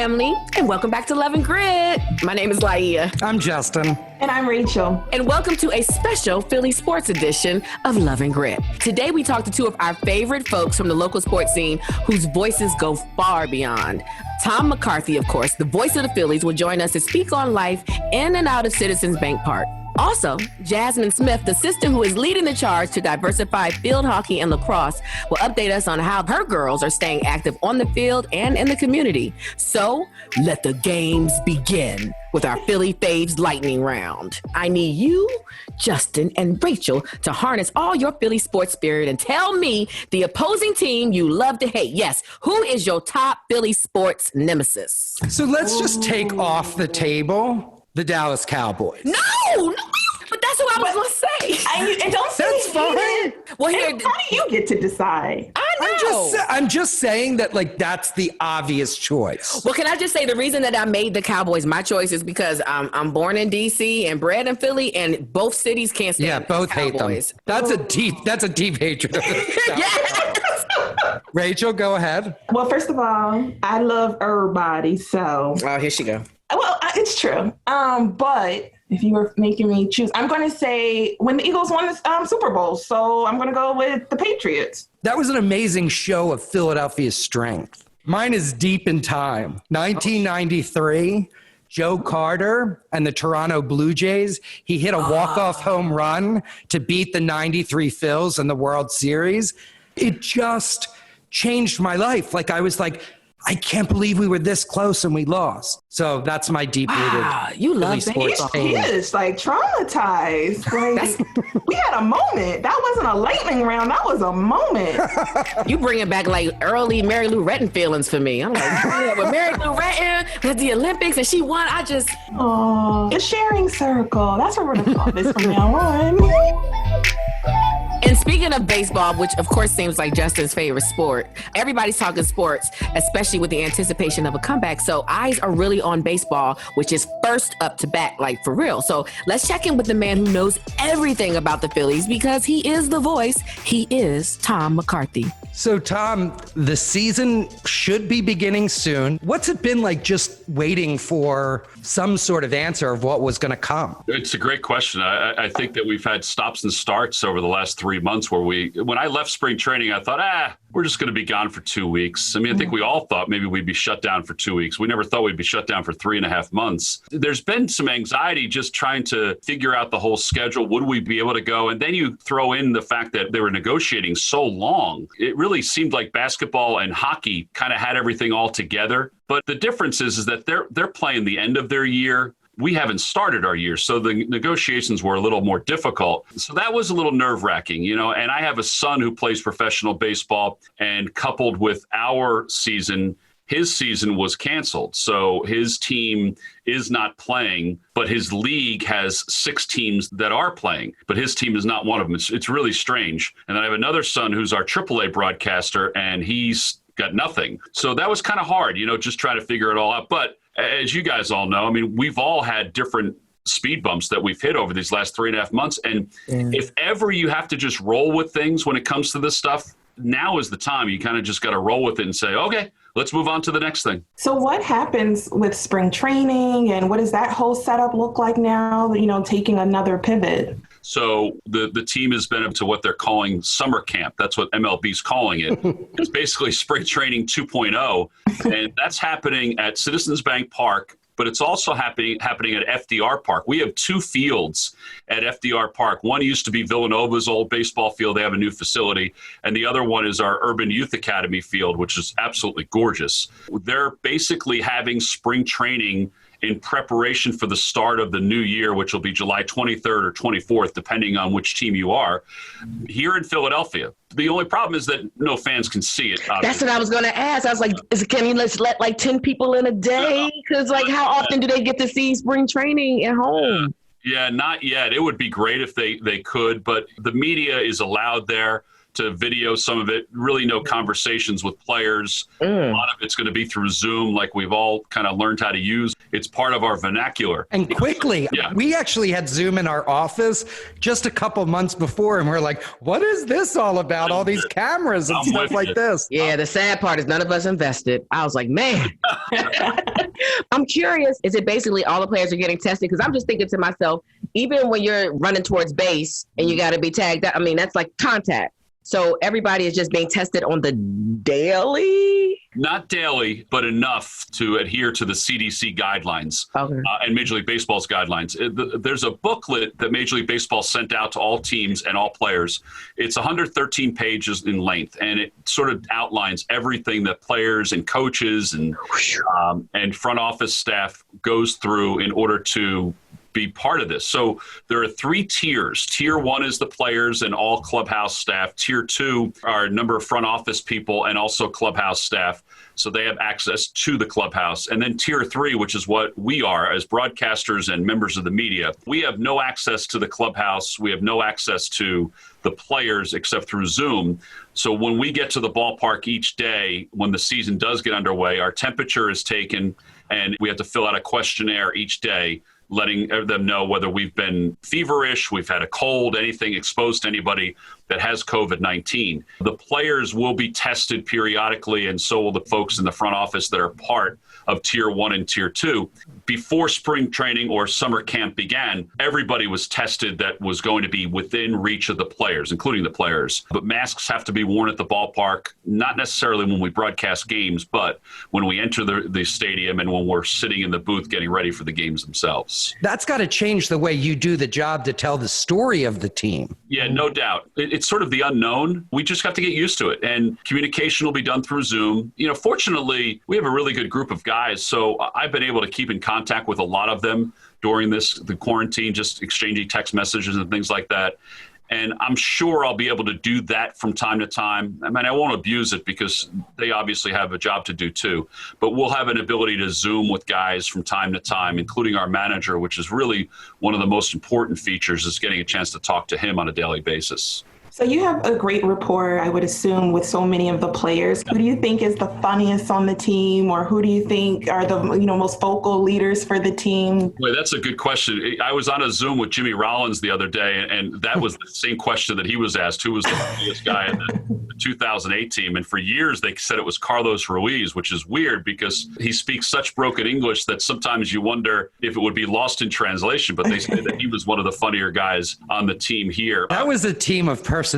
family, and welcome back to Love and Grit. My name is Laia. I'm Justin. And I'm Rachel. And welcome to a special Philly sports edition of Love and Grit. Today we talk to two of our favorite folks from the local sports scene whose voices go far beyond. Tom McCarthy, of course, the voice of the Phillies, will join us to speak on life in and out of Citizens Bank Park. Also, Jazmine Smith, the sister who is leading the charge to diversify field hockey and lacrosse, will update us on how her girls are staying active on the field and in the community. So, let the games begin with our Philly Faves lightning round. I need you, Justin, and Rachel to harness all your Philly sports spirit and tell me the opposing team you love to hate. Yes, who is your top Philly sports nemesis? So let's just take off the table the Dallas Cowboys. No, but that's what I was going to say. And don't say That's fine. Well, here, how do you get to decide? I know. I'm just saying that, like, that's the obvious choice. Well, can I just say the reason that I made the Cowboys my choice is because I'm born in D.C. and bred in Philly, and both cities can't stand Yeah, both hate them. Cowboys. That's a deep hatred of the Yes. Rachel, go ahead. Well, first of all, I love everybody, so. Oh, here she go. Well, it's true. But if you were making me choose, I'm going to say when the Eagles won the Super Bowl. So I'm going to go with the Patriots. That was an amazing show of Philadelphia's strength. Mine is deep in time. 1993, Joe Carter and the Toronto Blue Jays. He hit a walk-off home run to beat the 93 Phils in the World Series. It just changed my life. Like, I was like, I can't believe we were this close and we lost. So that's my deep-rooted you love Philly sports He pain. is like traumatized. Like, we had a moment. That wasn't a lightning round. That was a moment. You bringing back like early Mary Lou Retton feelings for me. I'm like, yeah, but Mary Lou Retton at the Olympics and she won. Oh, the sharing circle. That's what we're going to call this from now on. And speaking of baseball, which of course seems like Justin's favorite sport, everybody's talking sports, especially with the anticipation of a comeback. So eyes are really on baseball, which is first up to bat, like for real. So let's check in with the man who knows everything about the Phillies because he is the voice. He is Tom McCarthy. So, Tom, the season should be beginning soon. What's it been like just waiting for some sort of answer of what was going to come? It's a great question. I think that we've had stops and starts over the last 3 months where when I left spring training, I thought, we're just going to be gone for 2 weeks. I mean, I think we all thought maybe we'd be shut down for 2 weeks. We never thought we'd be shut down for 3.5 months. There's been some anxiety just trying to figure out the whole schedule. Would we be able to go? And then you throw in the fact that they were negotiating so long. It really seemed like basketball and hockey kind of had everything all together. But the difference is that they're playing the end of their year. We haven't started our year, so the negotiations were a little more difficult. So that was a little nerve-wracking, and I have a son who plays professional baseball, and coupled with our season, his season was canceled. So his team is not playing, but his league has 6 teams that are playing, but his team is not one of them. It's really strange. And then I have another son who's our AAA broadcaster, and he's got nothing. So that was kind of hard, just trying to figure it all out. But as you guys all know, I mean, we've all had different speed bumps that we've hit over these last 3.5 months. And if ever you have to just roll with things when it comes to this stuff, now is the time. You kind of just got to roll with it and say, okay, let's move on to the next thing. So what happens with spring training and what does that whole setup look like now, taking another pivot? So the team has been up to what they're calling summer camp. That's what MLB's calling it. It's basically spring training 2.0. And that's happening at Citizens Bank Park, but it's also happening at FDR Park. We have 2 fields at FDR Park. One used to be Villanova's old baseball field. They have a new facility. And the other one is our Urban Youth Academy field, which is absolutely gorgeous. They're basically having spring training in preparation for the start of the new year, which will be July 23rd or 24th, depending on which team you are, here in Philadelphia. The only problem is that no fans can see it. Obviously. That's what I was going to ask. I was like, can you let like 10 people in a day? Because how often do they get to see spring training at home? Yeah, not yet. It would be great if they could, but the media is allowed there. to video some of it, really no conversations with players. A lot of it's going to be through Zoom, like we've all kind of learned how to use. It's part of our vernacular. And quickly, we actually had Zoom in our office just a couple months before, and we're like, what is this all about? All these cameras and stuff like this. Yeah, the sad part is none of us invested. I was like, man. I'm curious, is it basically all the players are getting tested? Because I'm just thinking to myself, even when you're running towards base and you got to be tagged, I mean, that's like contact. So everybody is just being tested on the daily? Not daily, but enough to adhere to the CDC guidelines and Major League Baseball's guidelines. There's a booklet that Major League Baseball sent out to all teams and all players. It's 113 pages in length, and it sort of outlines everything that players and coaches and front office staff goes through in order to be part of this. So there are 3 tiers. Tier 1 is the players and all clubhouse staff. Tier 2 are a number of front office people and also clubhouse staff. So they have access to the clubhouse. And then Tier 3, which is what we are as broadcasters and members of the media, we have no access to the clubhouse. We have no access to the players except through Zoom. So when we get to the ballpark each day, when the season does get underway, our temperature is taken and we have to fill out a questionnaire each day, letting them know whether we've been feverish, we've had a cold, anything exposed to anybody that has COVID-19. The players will be tested periodically, and so will the folks in the front office that are part of Tier 1 and Tier 2. Before spring training or summer camp began, everybody was tested that was going to be within reach of the players, including the players. But masks have to be worn at the ballpark, not necessarily when we broadcast games, but when we enter the stadium and when we're sitting in the booth getting ready for the games themselves. That's got to change the way you do the job to tell the story of the team. Yeah, no doubt. It's sort of the unknown. We just have to get used to it. And communication will be done through Zoom. You know, fortunately, we have a really good group of guys. So I've been able to keep in contact with a lot of them during the quarantine, just exchanging text messages and things like that. And I'm sure I'll be able to do that from time to time. I mean, I won't abuse it because they obviously have a job to do too. But we'll have an ability to Zoom with guys from time to time, including our manager, which is really one of the most important features, is getting a chance to talk to him on a daily basis. So you have a great rapport, I would assume, with so many of the players. Who do you think is the funniest on the team, or who do you think are the most vocal leaders for the team? Boy, that's a good question. I was on a Zoom with Jimmy Rollins the other day, and that was the same question that he was asked: who was the funniest guy in the 2008 team? And for years, they said it was Carlos Ruiz, which is weird because he speaks such broken English that sometimes you wonder if it would be lost in translation. But they said that he was one of the funnier guys on the team here. That was a team of personalities.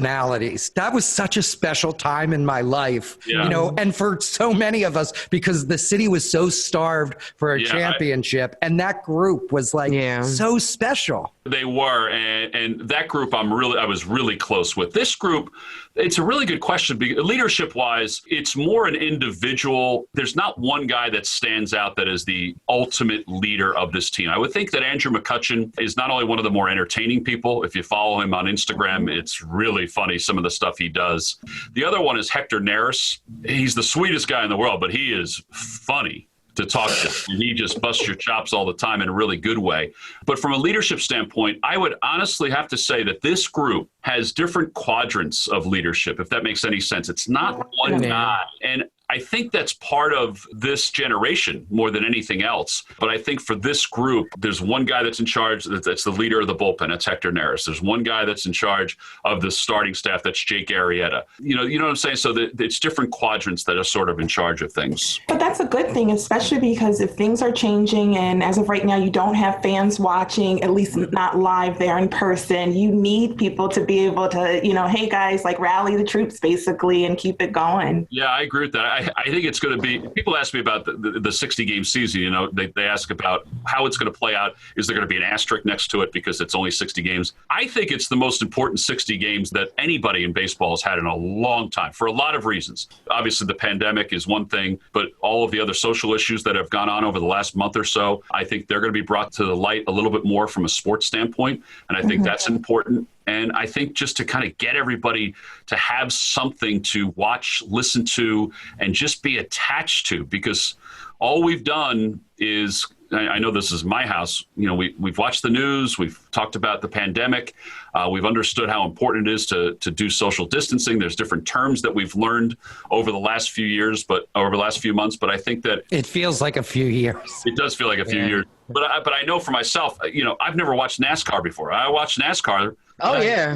That was such a special time in my life, and for so many of us, because the city was so starved for a championship, and that group was so special. They were, and that group I was really close with. This group, it's a really good question. Leadership-wise, it's more an individual. There's not one guy that stands out that is the ultimate leader of this team. I would think that Andrew McCutchen is not only one of the more entertaining people. If you follow him on Instagram, it's really funny, some of the stuff he does. The other one is Hector Neris. He's the sweetest guy in the world, but he is funny to talk to. He just busts your chops all the time in a really good way. But from a leadership standpoint, I would honestly have to say that this group has different quadrants of leadership, if that makes any sense. It's not one guy. And I think that's part of this generation more than anything else. But I think for this group, there's one guy that's in charge, that's the leader of the bullpen, that's Hector Neris. There's one guy that's in charge of the starting staff, that's Jake Arrieta. You know what I'm saying? So it's different quadrants that are sort of in charge of things. But that's a good thing, especially because if things are changing and as of right now, you don't have fans watching, at least not live there in person, you need people to be able to, hey guys, rally the troops basically and keep it going. Yeah, I agree with that. I think it's going to be, people ask me about the 60-game season, they ask about how it's going to play out. Is there going to be an asterisk next to it because it's only 60 games? I think it's the most important 60 games that anybody in baseball has had in a long time for a lot of reasons. Obviously, the pandemic is one thing, but all of the other social issues that have gone on over the last month or so, I think they're going to be brought to the light a little bit more from a sports standpoint. And I think that's important. And I think just to kind of get everybody to have something to watch, listen to, and just be attached to, because all we've done is I know this is my house. We've watched the news. We've talked about the pandemic. We've understood how important it is to do social distancing. There's different terms that we've learned over the last few years, but over the last few months. But I think that it feels like a few years. It does feel like a few years. But I know for myself, I've never watched NASCAR before. I watched NASCAR.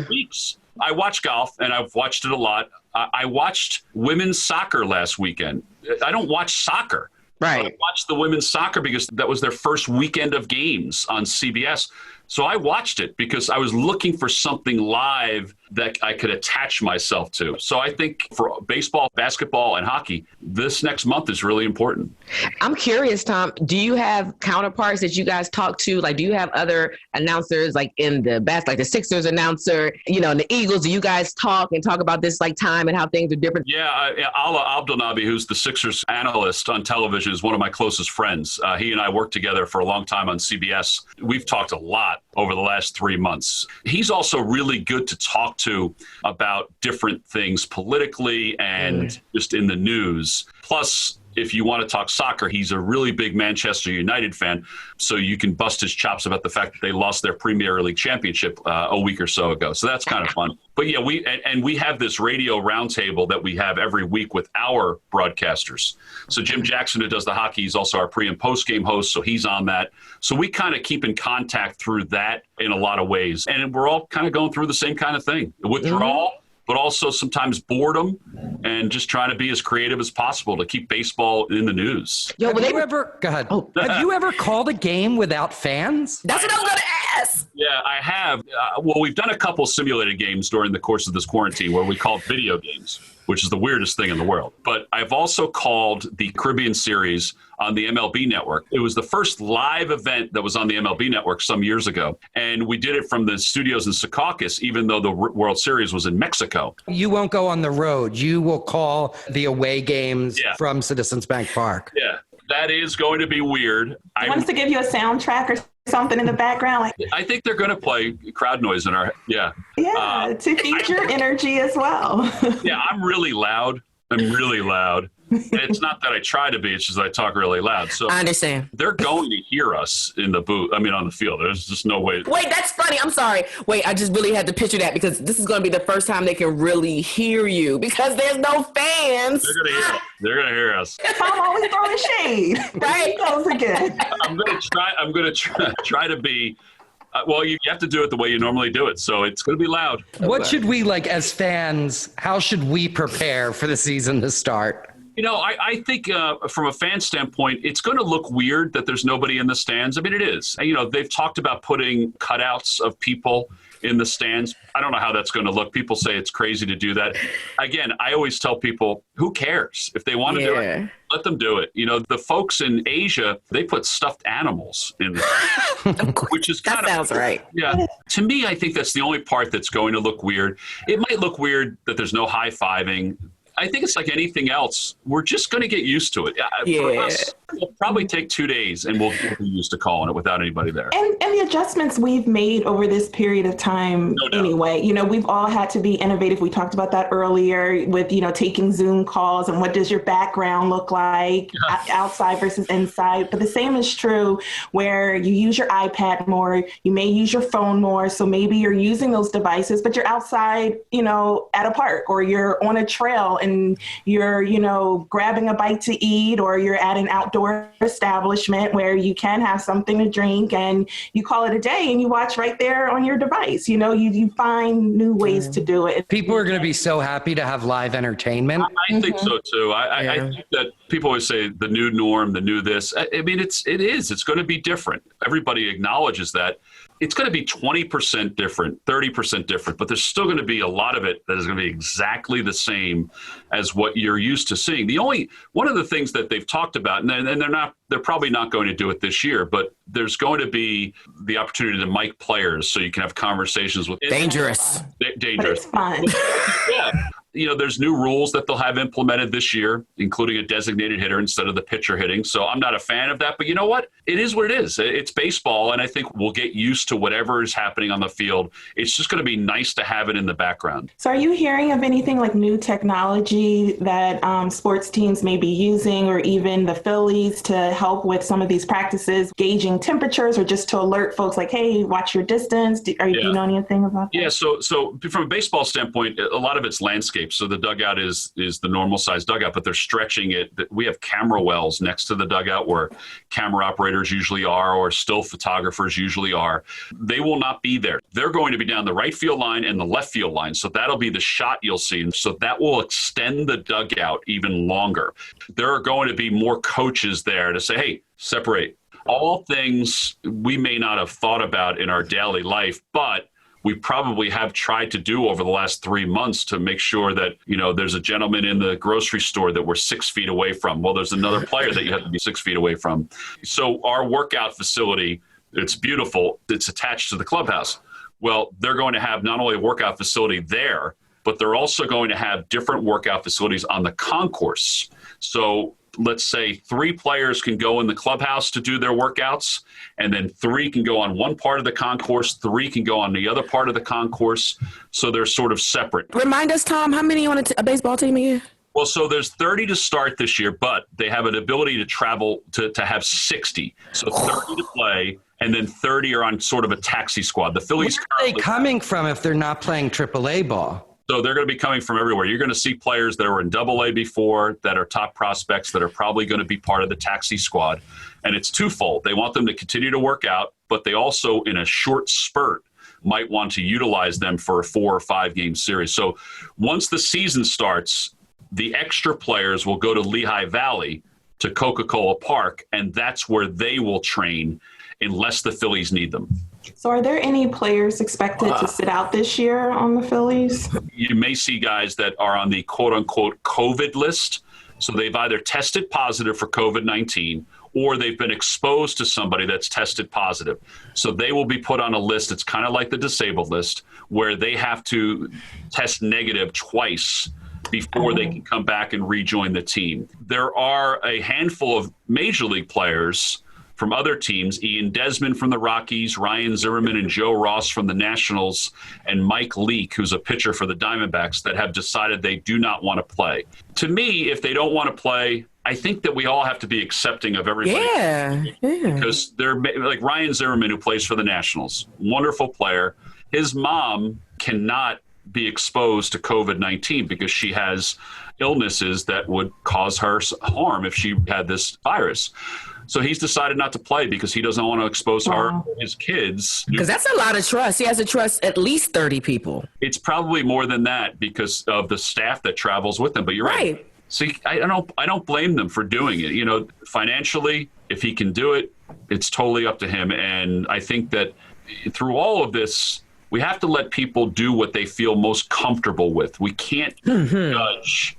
Weeks. I watch golf, and I've watched it a lot. I watched women's soccer last weekend. I don't watch soccer. Right. I watched the women's soccer because that was their first weekend of games on CBS. So I watched it because I was looking for something live that I could attach myself to. So I think for baseball, basketball, and hockey, this next month is really important. I'm curious, Tom, do you have counterparts that you guys talk to? Like, do you have other announcers like in the like the Sixers announcer, and the Eagles? Do you guys talk about this like time and how things are different? Yeah, Ala Abdelnaby, who's the Sixers analyst on television, is one of my closest friends. He and I worked together for a long time on CBS. We've talked a lot over the last 3 months. He's also really good to talk to about different things politically and just in the news. Plus, if you want to talk soccer, he's a really big Manchester United fan, so you can bust his chops about the fact that they lost their Premier League championship a week or so ago. So that's kind of fun. But yeah, we have this radio roundtable that we have every week with our broadcasters. So Jim Jackson, who does the hockey, is also our pre and post game host, so he's on that. So we kind of keep in contact through that in a lot of ways, and we're all kind of going through the same kind of thing: withdrawal. But also sometimes boredom, and just trying to be as creative as possible to keep baseball in the news. Go ahead. Have you ever called a game without fans? That's what I was going to ask. Yeah, I have. We've done a couple simulated games during the course of this quarantine where we called video games, which is the weirdest thing in the world. But I've also called the Caribbean Series on the MLB Network. It was the first live event that was on the MLB Network some years ago. And we did it from the studios in Secaucus, even though the World Series was in Mexico. You won't go on the road. You will call the away games from Citizens Bank Park. Yeah, that is going to be weird. I want us to give you a soundtrack or something in the background. I think they're going to play crowd noise in our, to feed your energy as well. Yeah, I'm really loud. It's not that I try to be, it's just that I talk really loud. So I understand. They're going to hear us in the booth. I mean, on the field. There's just no way. Wait, that's funny. I'm sorry. Wait, I just really had to picture that because this is going to be the first time they can really hear you because there's no fans. They're going to hear us. I'm always throwing shade. Right? Goes again. I'm going to try to be. You have to do it the way you normally do it, so it's going to be loud. What should we, as fans, how should we prepare for the season to start? I think from a fan standpoint, it's going to look weird that there's nobody in the stands. I mean, it is. They've talked about putting cutouts of people in the stands. I don't know how that's going to look. People say it's crazy to do that. Again, I always tell people, who cares? If they want to do it, let them do it. The folks in Asia, they put stuffed animals in the which is kind of sounds right. Yeah. To me, I think that's the only part that's going to look weird. It might look weird that there's no high-fiving. I think it's like anything else. We're just going to get used to it. For us, it'll probably take 2 days, and we'll get used to calling it without anybody there. And the adjustments we've made over this period of time anyway. We've all had to be innovative. We talked about that earlier with, taking Zoom calls and what does your background look like outside versus inside. But the same is true where you use your iPad more, you may use your phone more. So maybe you're using those devices, but you're outside, at a park or you're on a trail and you're, grabbing a bite to eat, or you're at an outdoor establishment where you can have something to drink and you call it a day and you watch right there on your device. You find new ways to do it. People are going to be so happy to have live entertainment. I think so too. I think that people always say the new norm, the new this. I mean, it's going to be different. Everybody acknowledges that. It's going to be 20% different, 30% different, but there's still going to be a lot of it that is going to be exactly the same as what you're used to seeing. One of the things that they've talked about, and they're probably not going to do it this year, but there's going to be the opportunity to mic players so you can have conversations with. Dangerous. But it's fun. Yeah. there's new rules that they'll have implemented this year, including a designated hitter instead of the pitcher hitting. So I'm not a fan of that. But you know what? It is what it is. It's baseball, and I think we'll get used to whatever is happening on the field. It's just going to be nice to have it in the background. So are you hearing of anything like new technology that sports teams may be using, or even the Phillies, to help with some of these practices, gauging temperatures, or just to alert folks like, hey, watch your distance? Do you know anything about that? Yeah, so from a baseball standpoint, a lot of it's landscape. So the dugout is the normal size dugout, but they're stretching it. We have camera wells next to the dugout where camera operators usually are, or still photographers usually are. They will not be there. They're going to be down the right field line and the left field line. So that'll be the shot you'll see. So that will extend the dugout even longer. There are going to be more coaches there to say, hey, separate. All things we may not have thought about in our daily life, but we probably have tried to do over the last 3 months to make sure that, there's a gentleman in the grocery store that we're 6 feet away from. Well, there's another player that you have to be 6 feet away from. So our workout facility, it's beautiful. It's attached to the clubhouse. Well, they're going to have not only a workout facility there, but they're also going to have different workout facilities on the concourse. So let's say 3 players can go in the clubhouse to do their workouts, and then 3 can go on one part of the concourse, 3 can go on the other part of the concourse. So they're sort of separate. Remind us, Tom, how many on a baseball team again? Well, so there's 30 to start this year, but they have an ability to travel to have 60. So 30 to play, and then 30 are on sort of a taxi squad. The Phillies. Where are they coming from if they're not playing AAA ball? So they're going to be coming from everywhere. You're going to see players that were in AA before, that are top prospects, that are probably going to be part of the taxi squad. And it's twofold. They want them to continue to work out, but they also, in a short spurt, might want to utilize them for a 4 or 5 game series. So once the season starts, the extra players will go to Lehigh Valley to Coca-Cola Park, and that's where they will train unless the Phillies need them. So are there any players expected to sit out this year on the Phillies? You may see guys that are on the quote-unquote COVID list. So they've either tested positive for COVID-19 or they've been exposed to somebody that's tested positive. So they will be put on a list. It's kind of like the disabled list, where they have to test negative twice before they can come back and rejoin the team. There are a handful of major league players from other teams, Ian Desmond from the Rockies, Ryan Zimmerman and Joe Ross from the Nationals, and Mike Leake, who's a pitcher for the Diamondbacks, that have decided they do not want to play. To me, if they don't want to play, I think that we all have to be accepting of everybody. Yeah. Because they're like Ryan Zimmerman, who plays for the Nationals, wonderful player. His mom cannot be exposed to COVID-19 because she has illnesses that would cause her harm if she had this virus. So he's decided not to play because he doesn't want to expose her, his kids. Because that's a lot of trust. He has to trust at least 30 people. It's probably more than that because of the staff that travels with him. But you're right. See, I don't blame them for doing it. Financially, if he can do it, it's totally up to him. And I think that through all of this, we have to let people do what they feel most comfortable with. We can't judge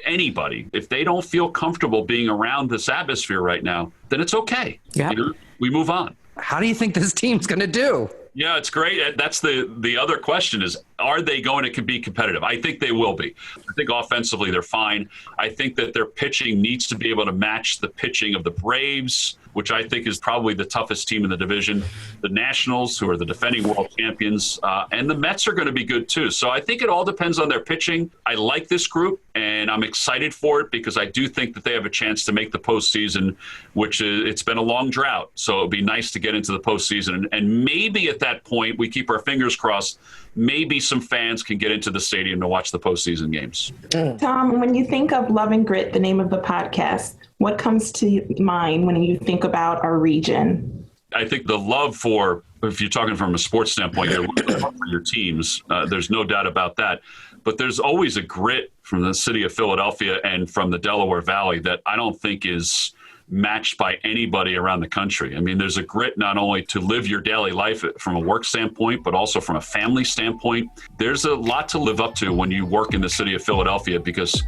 anybody. If they don't feel comfortable being around this atmosphere right now, then it's okay. Yeah. We move on. How do you think this team's going to do? Yeah, it's great. That's the other question is, are they going to be competitive? I think they will be. I think offensively they're fine. I think that their pitching needs to be able to match the pitching of the Braves, which I think is probably the toughest team in the division, the Nationals, who are the defending world champions, and the Mets are going to be good too. So I think it all depends on their pitching. I like this group, and I'm excited for it because I do think that they have a chance to make the postseason, which it's been a long drought. So it'll be nice to get into the postseason. And maybe at that point, we keep our fingers crossed, maybe some fans can get into the stadium to watch the postseason games. Tom, when you think of Love and Grit, the name of the podcast, what comes to mind when you think about our region? I think the love for, if you're talking from a sports standpoint, your love for your teams, there's no doubt about that. But there's always a grit from the city of Philadelphia and from the Delaware Valley that I don't think is matched by anybody around the country. I mean, there's a grit not only to live your daily life from a work standpoint, but also from a family standpoint. There's a lot to live up to when you work in the city of Philadelphia because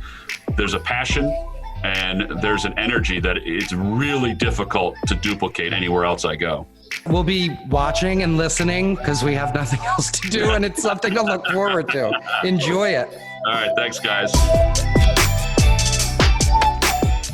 there's a passion and there's an energy that it's really difficult to duplicate anywhere else I go. We'll be watching and listening because we have nothing else to do, and it's something to look forward to. Enjoy it. All right. Thanks, guys.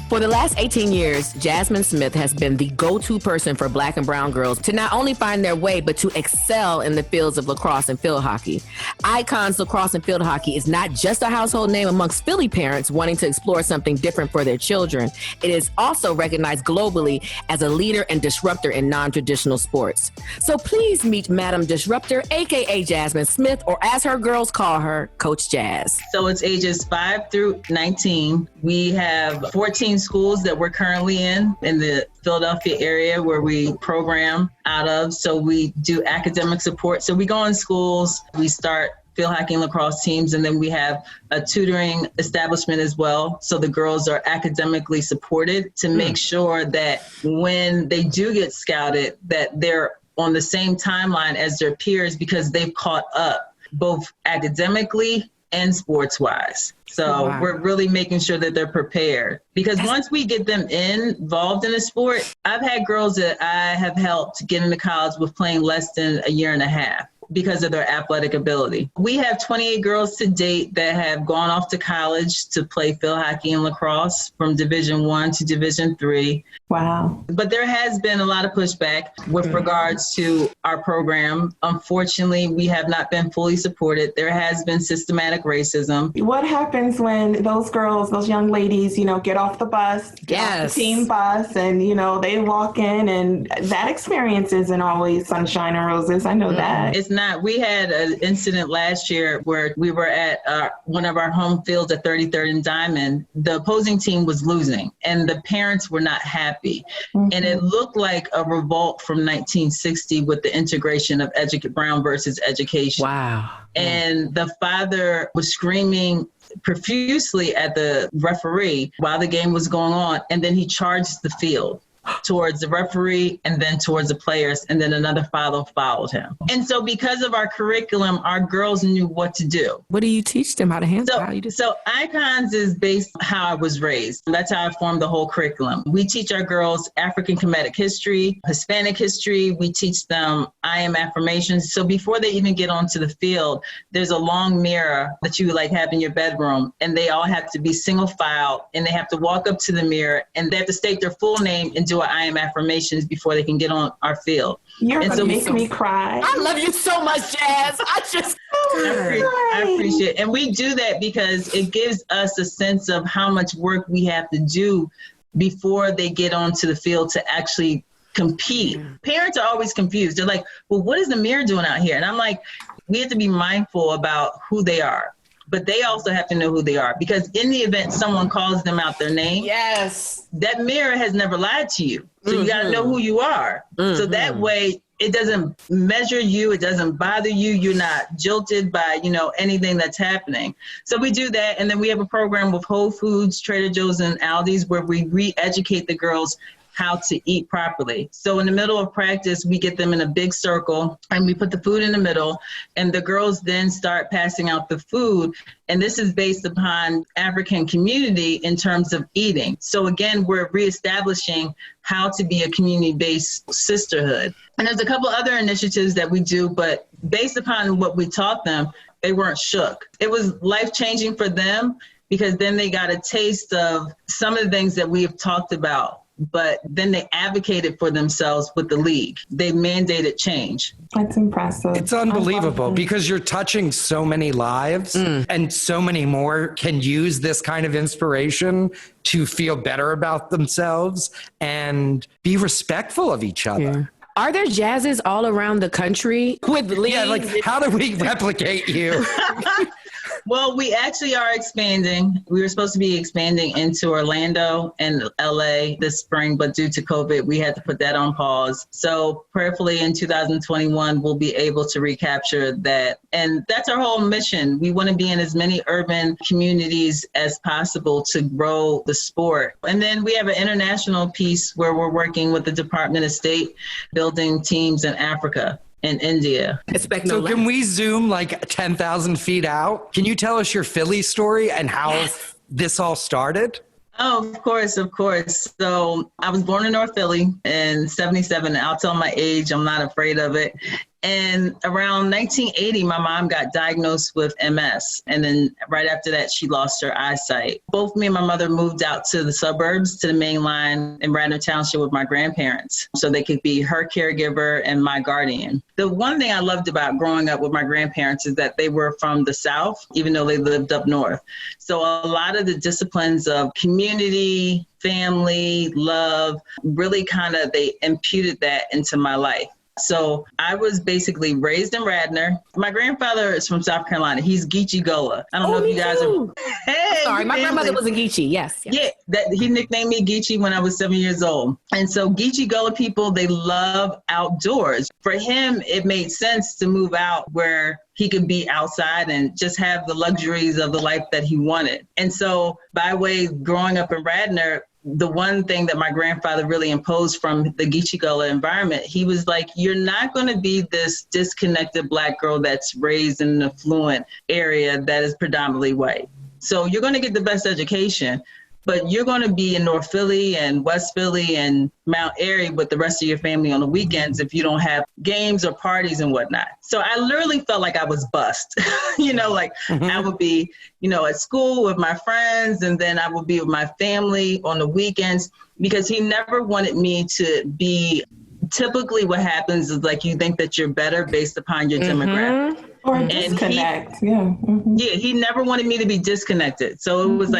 For the last 18 years, Jasmine Smith has been the go-to person for Black and brown girls to not only find their way, but to excel in the fields of lacrosse and field hockey. Eyekonz Lacrosse and Field Hockey is not just a household name amongst Philly parents wanting to explore something different for their children. It is also recognized globally as a leader and disruptor in non-traditional sports. So please meet Madam Disruptor, aka Jasmine Smith, or as her girls call her, Coach Jazz. So it's ages 5 through 19. We have 14 schools that we're currently in the Philadelphia area where we program out of. So we do academic support. So we go in schools, we start field hockey and lacrosse teams, and then we have a tutoring establishment as well. So the girls are academically supported to make sure that when they do get scouted, that they're on the same timeline as their peers because they've caught up both academically and sports-wise. So we're really making sure that they're prepared. Because once we get them involved in a sport, I've had girls that I have helped get into college with playing less than a year and a half because of their athletic ability. We have 28 girls to date that have gone off to college to play field hockey and lacrosse from Division I to Division III. Wow. But there has been a lot of pushback with regards to our program. Unfortunately, we have not been fully supported. There has been systematic racism. What happens when those girls, those young ladies, get off the bus, Yes. off the team bus, and, they walk in, and that experience isn't always sunshine and roses. I know that. It's not. We had an incident last year where we were at one of our home fields at 33rd and Diamond. The opposing team was losing, and the parents were not happy. And it looked like a revolt from 1960 with the integration of Brown versus education. Wow. And the father was screaming profusely at the referee while the game was going on. And then he charged the field towards the referee and then towards the players, and then another father followed him. And so because of our curriculum, our girls knew what to do. What do you teach them? How to handle? So Eyekonz is based on how I was raised. That's how I formed the whole curriculum. We teach our girls African Comedic history, Hispanic history. We teach them I am affirmations. So before they even get onto the field, there's a long mirror that you have in your bedroom, and they all have to be single file, and they have to walk up to the mirror, and they have to state their full name and do I am affirmations before they can get on our field. You're going to make me cry. I love you so much, Jazz. I appreciate it. And we do that because it gives us a sense of how much work we have to do before they get onto the field to actually compete. Parents are always confused. They're like, well, what is the mirror doing out here? And I'm like, we have to be mindful about who they are. But they also have to know who they are, because in the event someone calls them out their name, Yes. that mirror has never lied to you. So you got to know who you are. So that way it doesn't measure you. It doesn't bother you. You're not jilted by, anything that's happening. So we do that. And then we have a program with Whole Foods, Trader Joe's, and Aldi's where we re-educate the girls how to eat properly. So in the middle of practice, we get them in a big circle and we put the food in the middle, and the girls then start passing out the food. And this is based upon African community in terms of eating. So again, we're reestablishing how to be a community-based sisterhood. And there's a couple other initiatives that we do, but based upon what we taught them, they weren't shook. It was life-changing for them because then they got a taste of some of the things that we have talked about. But then they advocated for themselves with the league. They mandated change. That's impressive. It's unbelievable because you're touching so many lives and so many more can use this kind of inspiration to feel better about themselves and be respectful of each other. Yeah. Are there jazzes all around the country with leagues? Yeah, how do we replicate you? Well, we actually are expanding. We were supposed to be expanding into Orlando and LA this spring, but due to COVID, we had to put that on pause. So prayerfully in 2021, we'll be able to recapture that. And that's our whole mission. We want to be in as many urban communities as possible to grow the sport. And then we have an international piece where we're working with the Department of State, building teams in Africa and India. So can we zoom 10,000 feet out? Can you tell us your Philly story and how this all started? Oh, of course. So I was born in North Philly in 77. I'll tell my age. I'm not afraid of it. And around 1980, my mom got diagnosed with MS. And then right after that, she lost her eyesight. Both me and my mother moved out to the suburbs, to the main line in Radnor Township with my grandparents, so they could be her caregiver and my guardian. The one thing I loved about growing up with my grandparents is that they were from the South, even though they lived up north. So a lot of the disciplines of community, family, love, really they imputed that into my life. So I was basically raised in Radnor. My grandfather is from South Carolina. He's Geechee Gullah. I don't know if you guys are. Hey, sorry, my grandmother was a Geechee. Yes. Yeah, he nicknamed me Geechee when I was 7 years old. And so Geechee Gullah people, they love outdoors. For him, it made sense to move out where he could be outside and just have the luxuries of the life that he wanted. And so by way of growing up in Radnor, the one thing that my grandfather really imposed from the Geechee Gullah environment, he was like, you're not going to be this disconnected Black girl that's raised in an affluent area that is predominantly white. So you're going to get the best education, but you're going to be in North Philly and West Philly and Mount Airy with the rest of your family on the weekends if you don't have games or parties and whatnot. So I literally felt like I was bussed, I would be, at school with my friends, and then I would be with my family on the weekends, because he never wanted me to be, typically what happens is you think that you're better based upon your demographic. Or disconnect. He never wanted me to be disconnected. So it was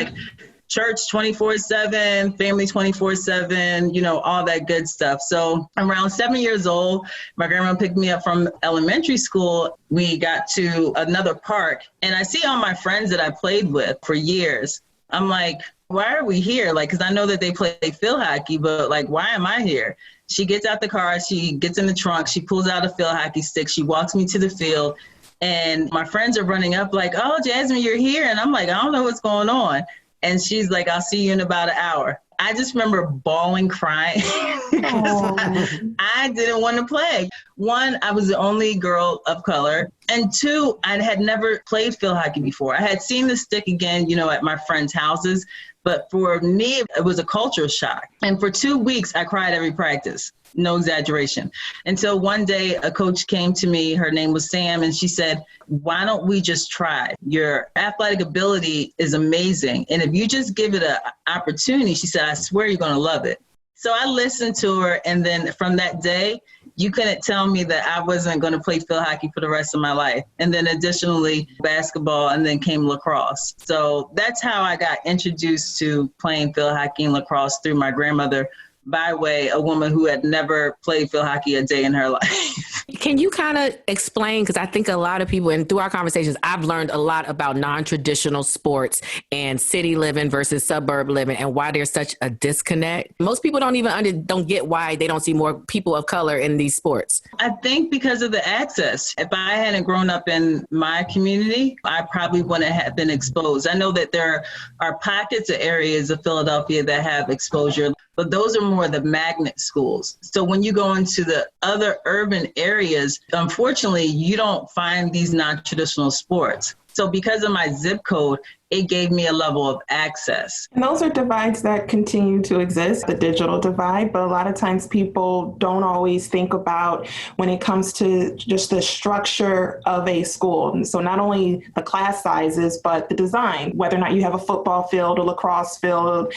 church 24/7, family 24/7, all that good stuff. So around 7 years old, my grandma picked me up from elementary school. We got to another park, and I see all my friends that I played with for years. I'm like, why are we here? Because I know that they play field hockey, but why am I here? She gets out the car, she gets in the trunk, she pulls out a field hockey stick, she walks me to the field, and my friends are running up oh, Jasmine, you're here. And I'm like, I don't know what's going on. And she's like, I'll see you in about an hour. I just remember bawling, crying. I didn't want to play. One, I was the only girl of color. And two, I had never played field hockey before. I had seen the stick again, at my friends' houses. But for me, it was a culture shock. And for 2 weeks, I cried every practice. No exaggeration. Until one day, a coach came to me, her name was Sam, and she said, why don't we just try? Your athletic ability is amazing. And if you just give it an opportunity, she said, I swear you're going to love it. So I listened to her. And then from that day, you couldn't tell me that I wasn't going to play field hockey for the rest of my life. And then additionally, basketball, and then came lacrosse. So that's how I got introduced to playing field hockey and lacrosse, through my grandmother, by way, a woman who had never played field hockey a day in her life. Can you kind of explain, because I think a lot of people, and through our conversations, I've learned a lot about non-traditional sports and city living versus suburb living, and why there's such a disconnect. Most people don't even don't get why they don't see more people of color in these sports. I think because of the access. If I hadn't grown up in my community, I probably wouldn't have been exposed. I know that there are pockets of areas of Philadelphia that have exposure, but those are more the magnet schools. So when you go into the other urban areas, unfortunately, you don't find these non-traditional sports. So because of my zip code, it gave me a level of access. And those are divides that continue to exist, the digital divide, but a lot of times people don't always think about when it comes to just the structure of a school. And so not only the class sizes, but the design, whether or not you have a football field, a lacrosse field,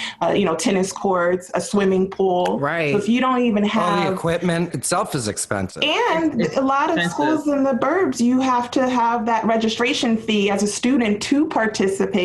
tennis courts, a swimming pool. Right. So if you don't even have... All the equipment itself is expensive. And a lot of schools in the burbs, you have to have that registration fee as a student to participate.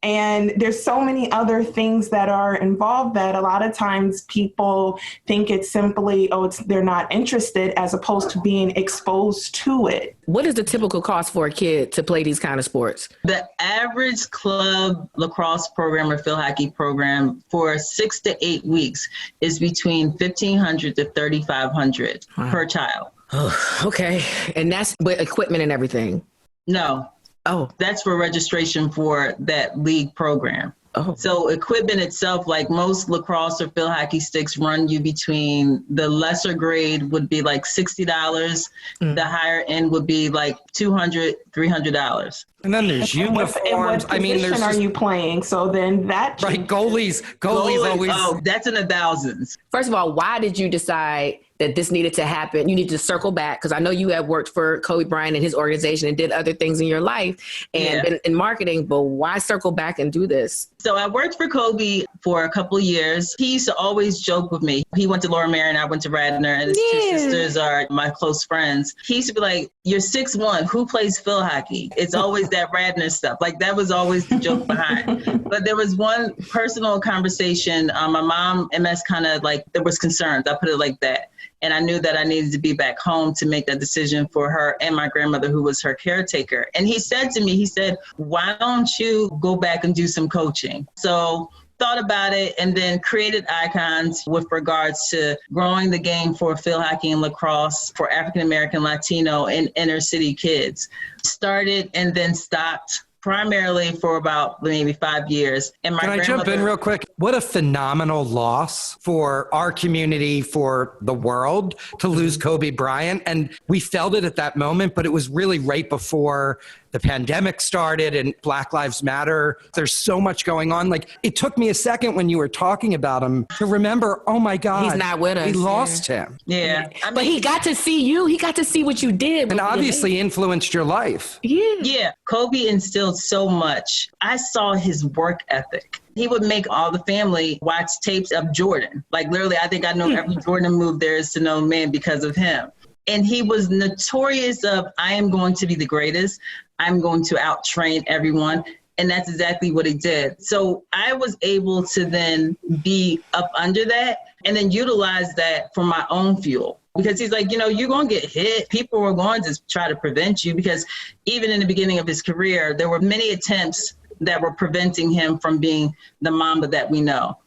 And there's so many other things that are involved that a lot of times people think it's simply, they're not interested, as opposed to being exposed to it. What is the typical cost for a kid to play these kind of sports? The average club lacrosse program or field hockey program for 6 to 8 weeks is between $1,500 to $3,500 per child. Oh, okay. And that's with equipment and everything? No. Oh, that's for registration for that league program. Oh, so equipment itself, like most lacrosse or field hockey sticks, run you between, the lesser grade would be like $60. The higher end would be like $200, $300. And then there's uniforms. What position are you playing? So then that right, goalies always. Oh, that's in the thousands. First of all, why did you decide that this needed to happen. You need to circle back, because I know you have worked for Kobe Bryant and his organization and did other things in your life and been in marketing, but why circle back and do this? So I worked for Kobe for a couple of years. He used to always joke with me. He went to Laura Mary and I went to Radnor, and his two sisters are my close friends. He used to be like, you're 6'1", who plays field hockey? It's always that Radnor stuff. Like, that was always the joke behind. But there was one personal conversation. My mom, MS, kind of like, there was concerns. I put it like that. And I knew that I needed to be back home to make that decision for her and my grandmother, who was her caretaker. And he said to me, he said, why don't you go back and do some coaching? So thought about it and then created Eyekonz with regards to growing the game for field hockey and lacrosse for African-American, Latino, and inner city kids. Started and then stopped, primarily for about maybe 5 years. And my Can I jump in real quick? What a phenomenal loss for our community, for the world, to lose Kobe Bryant. And we felt it at that moment, but it was really right before the pandemic started and Black Lives Matter. There's so much going on. Like, it took me a second when you were talking about him to remember, oh my God, he's not with us. We lost him. Yeah. But he got to see you. He got to see what you did. And obviously influenced your life. Yeah. Kobe instilled so much. I saw his work ethic. He would make all the family watch tapes of Jordan. Like, literally, I think I know every Jordan move there is to know man because of him. And he was notorious of, I am going to be the greatest. I'm going to out-train everyone. And that's exactly what he did. So I was able to then be up under that and then utilize that for my own fuel. Because he's like, you're going to get hit. People are going to try to prevent you, because even in the beginning of his career, there were many attempts that were preventing him from being the Mamba that we know.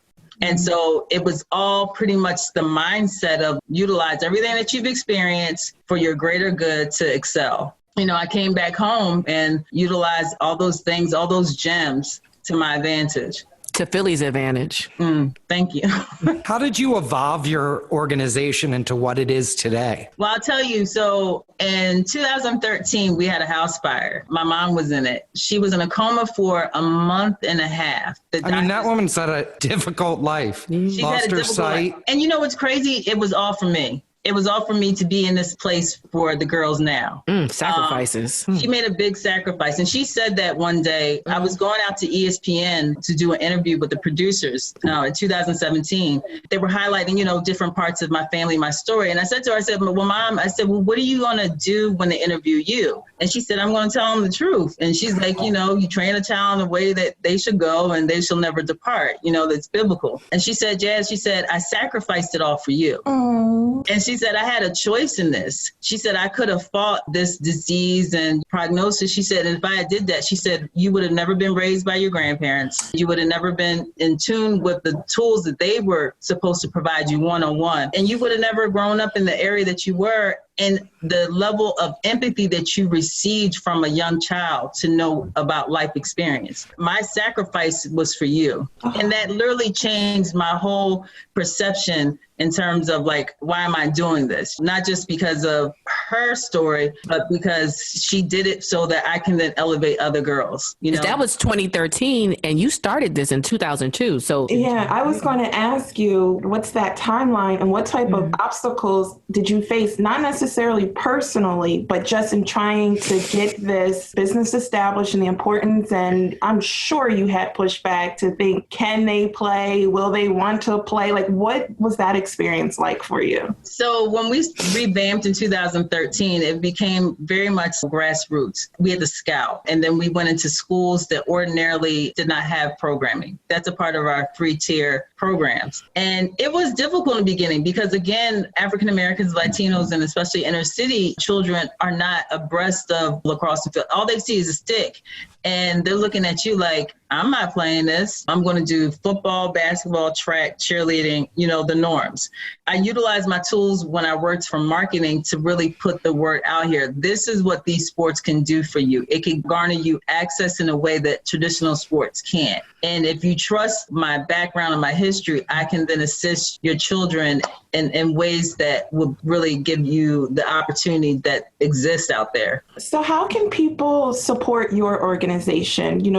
And so it was all pretty much the mindset of utilize everything that you've experienced for your greater good to excel. I came back home and utilized all those things, all those gems to my advantage. To Philly's advantage. Thank you. How did you evolve your organization into what it is today? Well, I'll tell you. So in 2013, we had a house fire. My mom was in it. She was in a coma for a month and a half. That woman's had a difficult life. She lost her sight. And you know what's crazy? It was all for me. It was all for me to be in this place for the girls now. Sacrifices. She made a big sacrifice. And she said that one day. I was going out to ESPN to do an interview with the producers in 2017. They were highlighting, different parts of my family, my story. And I said to her, well, Mom, what are you going to do when they interview you? And she said, I'm going to tell them the truth. And she's like, you train a child in a way that they should go and they shall never depart. That's biblical. And she said, Jazz, I sacrificed it all for you. And she said, I had a choice in this. She said, I could have fought this disease and prognosis. She said, and if I did that, she said, you would have never been raised by your grandparents. You would have never been in tune with the tools that they were supposed to provide you one-on-one. And you would have never grown up in the area that you were, and the level of empathy that you received from a young child to know about life experience. My sacrifice was for you. And that literally changed my whole perception in terms of like, why am I doing this? Not just because of her story, but because she did it so that I can then elevate other girls. That was 2013 and you started this in 2002. So yeah, I was going to ask you, what's that timeline and what type of obstacles did you face? Not necessarily personally, but just in trying to get this business established and the importance. And I'm sure you had pushback to think, can they play? Will they want to play? Like, what was that experience like for you? So when we revamped in 2013, it became very much grassroots. We had to scout, and then we went into schools that ordinarily did not have programming. That's a part of our 3-tier programs. And it was difficult in the beginning because, again, African Americans, Latinos, and especially inner city children are not abreast of lacrosse. All they see is a stick. And they're looking at you like, I'm not playing this. I'm going to do football, basketball, track, cheerleading, the norms. I utilize my tools when I worked for marketing to really put the word out here. This is what these sports can do for you. It can garner you access in a way that traditional sports can't. And if you trust my background and my history, I can then assist your children in ways that will really give you the opportunity that exists out there. So how can people support your organization?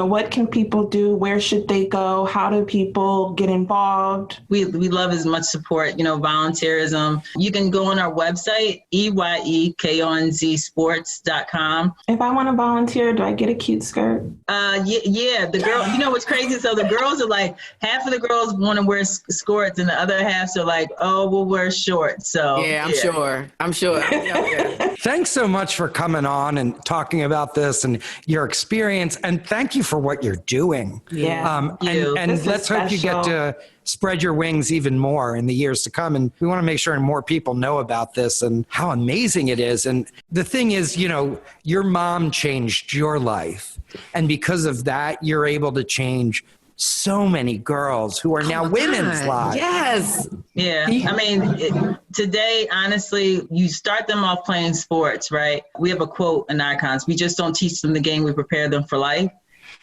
What can people people do? Where should they go? How do people get involved? We love as much support, volunteerism. You can go on our website, eyekonzsports.com. If I want to volunteer, do I get a cute skirt? Yeah. The girl, what's crazy? So the girls are like, half of the girls want to wear skirts and the other half are like, oh, we'll wear shorts. So yeah, I'm sure. Thanks so much for coming on and talking about this and your experience. And thank you for what you're doing. Yeah. And let's hope you get to spread your wings even more in the years to come. And we want to make sure more people know about this and how amazing it is. And the thing is, your mom changed your life. And because of that, you're able to change so many girls who are now women's lives. Yes. Yeah. I mean, today, honestly, you start them off playing sports, right? We have a quote in Eyekonz: we just don't teach them the game, we prepare them for life.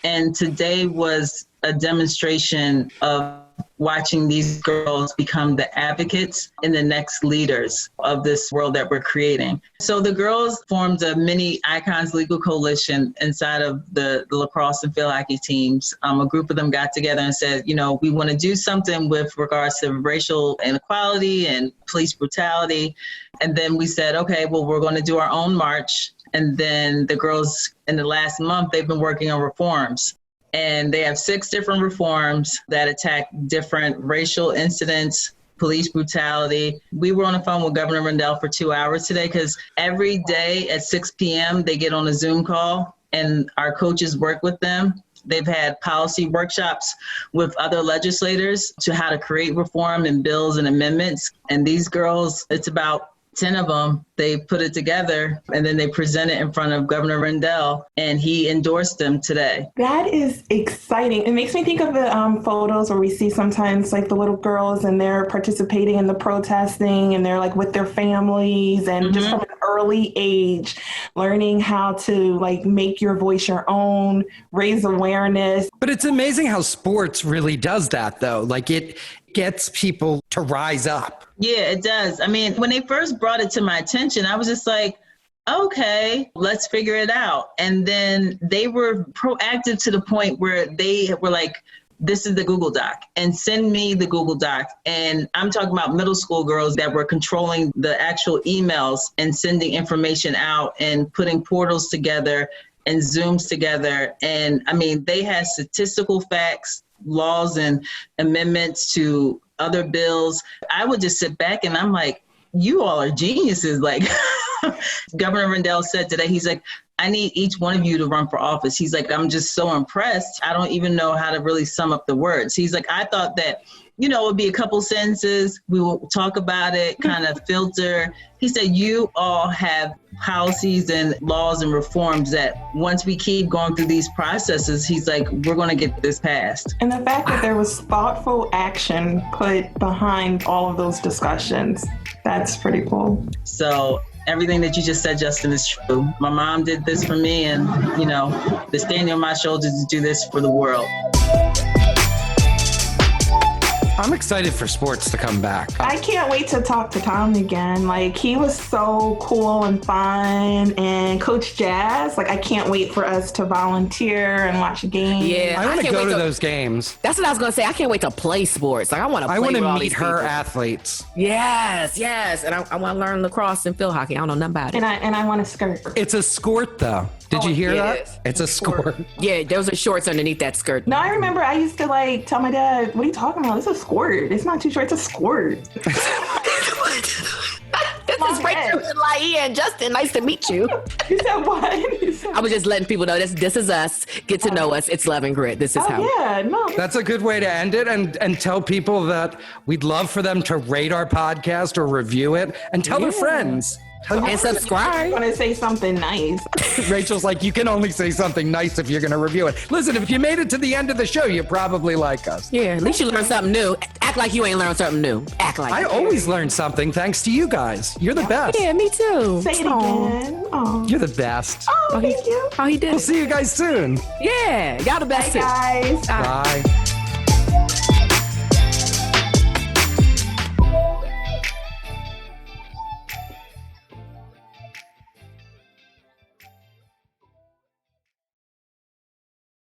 And today was a demonstration of watching these girls become the advocates and the next leaders of this world that we're creating. So the girls formed a mini Eyekonz legal coalition inside of the lacrosse and field hockey teams. A group of them got together and said, we want to do something with regards to racial inequality and police brutality. And then we said, okay, well, we're going to do our own march. And then the girls in the last month, they've been working on reforms. And they have 6 different reforms that attack different racial incidents, police brutality. We were on the phone with Governor Rendell for 2 hours today because every day at 6 p.m. they get on a Zoom call and our coaches work with them. They've had policy workshops with other legislators to how to create reform and bills and amendments. And these girls, it's about 10 of them, they put it together and then they present it in front of Governor Rendell and he endorsed them today. That is exciting. It makes me think of the photos where we see sometimes like the little girls and they're participating in the protesting and they're like with their families and just from an early age, learning how to like make your voice your own, raise awareness. But it's amazing how sports really does that though. Like it gets people to rise up. Yeah, it does. I mean, when they first brought it to my attention, I was just like, okay, let's figure it out. And then they were proactive to the point where they were like, this is the Google Doc and send me the Google Doc. And I'm talking about middle school girls that were controlling the actual emails and sending information out and putting portals together and Zooms together. And I mean, they had statistical facts, laws and amendments to other bills. I would just sit back and I'm like, you all are geniuses. Like Governor Rendell said today, he's like, I need each one of you to run for office. He's like, I'm just so impressed. I don't even know how to really sum up the words. He's like, I thought that, it would be a couple sentences. We will talk about it, kind of filter. He said, you all have policies and laws and reforms that once we keep going through these processes, he's like, we're going to get this passed. And the fact that there was thoughtful action put behind all of those discussions, that's pretty cool. So everything that you just said, Justin, is true. My mom did this for me and, they're standing on my shoulders to do this for the world. I'm excited for sports to come back. I can't wait to talk to Tom again. Like, he was so cool and fun. And Coach Jazz, like, I can't wait for us to volunteer and watch a game. Yeah, I want to go to those games. That's what I was going to say. I can't wait to play sports. Like, I want to play with all meet these her people. Athletes. Yes. And I want to learn lacrosse and field hockey. I don't know nothing about it. And I want a skirt. It's a skirt, though. Did you hear that? It is. It's a skirt. Yeah, those are shorts underneath that skirt. No, I remember I used to like tell my dad, what are you talking about? It's a squirt. It's not too short. It's a squirt. This is Rachel and Laia and Justin. Nice to meet you. You said what? I was just letting people know this is us. Get to know us. It's Love and Grit. This is how. Yeah, no. That's a good way to end it and tell people that we'd love for them to rate our podcast or review it and tell their friends. And subscribe. I'm going to say something nice. Rachel's like, you can only say something nice if you're going to review it. Listen, if you made it to the end of the show, you probably like us. Yeah, at least you learned something new. Act like you ain't learned something new. Act like I always learn something thanks to you guys. You're the best. Yeah, me too. Say it again. Oh, You're the best. thank you. Oh, he did. We'll see you guys soon. Yeah, y'all the best. Bye, guys. Bye.